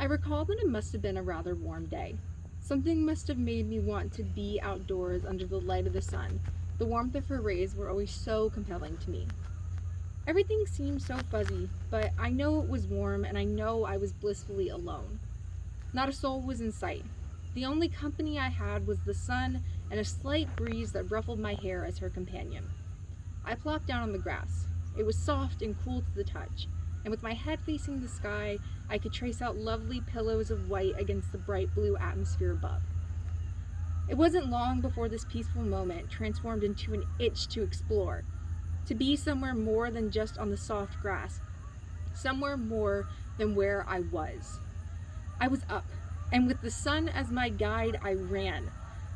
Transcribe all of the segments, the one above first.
I recall that it must have been a rather warm day. Something must have made me want to be outdoors under the light of the sun. The warmth of her rays were always so compelling to me. Everything seemed so fuzzy, but I know it was warm and I know I was blissfully alone. Not a soul was in sight. The only company I had was the sun and a slight breeze that ruffled my hair as her companion. I plopped down on the grass. It was soft and cool to the touch, and with my head facing the sky, I could trace out lovely pillows of white against the bright blue atmosphere above. It wasn't long before this peaceful moment transformed into an itch to explore, to be somewhere more than just on the soft grass, somewhere more than where I was. I was up, and with the sun as my guide, I ran.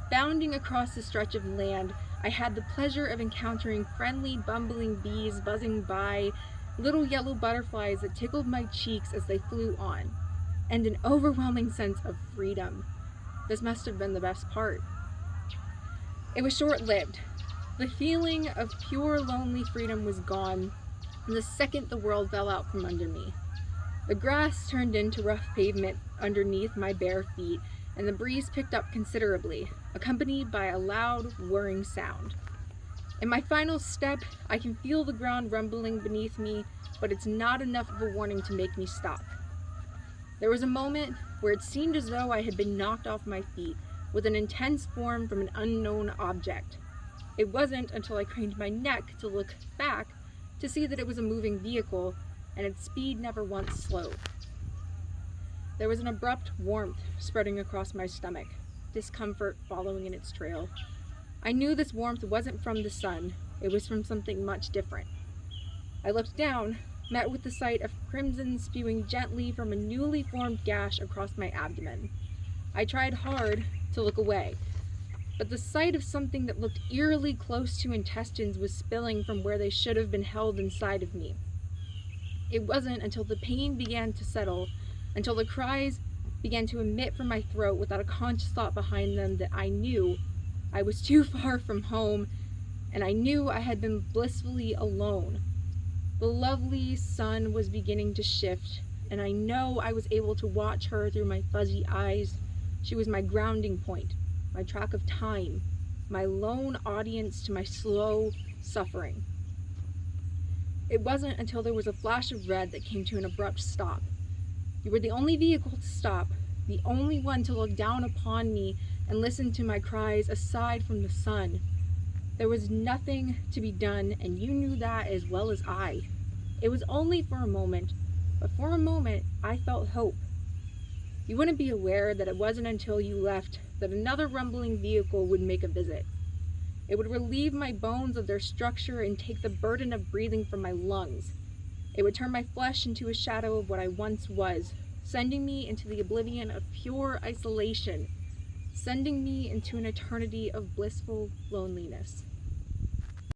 Bounding across the stretch of land, I had the pleasure of encountering friendly, bumbling bees buzzing by, little yellow butterflies that tickled my cheeks as they flew on, and an overwhelming sense of freedom. This must have been the best part. It was short-lived. The feeling of pure, lonely freedom was gone the second the world fell out from under me. The grass turned into rough pavement underneath my bare feet, and the breeze picked up considerably, accompanied by a loud, whirring sound. In my final step, I can feel the ground rumbling beneath me, but it's not enough of a warning to make me stop. There was a moment where it seemed as though I had been knocked off my feet with an intense form from an unknown object. It wasn't until I craned my neck to look back to see that it was a moving vehicle, and its speed never once slowed. There was an abrupt warmth spreading across my stomach, discomfort following in its trail. I knew this warmth wasn't from the sun, it was from something much different. I looked down, met with the sight of crimson spewing gently from a newly formed gash across my abdomen. I tried hard to look away, but the sight of something that looked eerily close to intestines was spilling from where they should have been held inside of me. It wasn't until the pain began to settle, until the cries began to emit from my throat without a conscious thought behind them, that I knew I was too far from home, and I knew I had been blissfully alone. The lovely sun was beginning to shift, and I know I was able to watch her through my fuzzy eyes. She was my grounding point, my track of time, my lone audience to my slow suffering. It wasn't until there was a flash of red that came to an abrupt stop. You were the only vehicle to stop, the only one to look down upon me and listen to my cries aside from the sun. There was nothing to be done, and you knew that as well as I. It was only for a moment, but for a moment I felt hope. You wouldn't be aware that it wasn't until you left that another rumbling vehicle would make a visit. It would relieve my bones of their structure and take the burden of breathing from my lungs. It would turn my flesh into a shadow of what I once was, sending me into the oblivion of pure isolation, sending me into an eternity of blissful loneliness.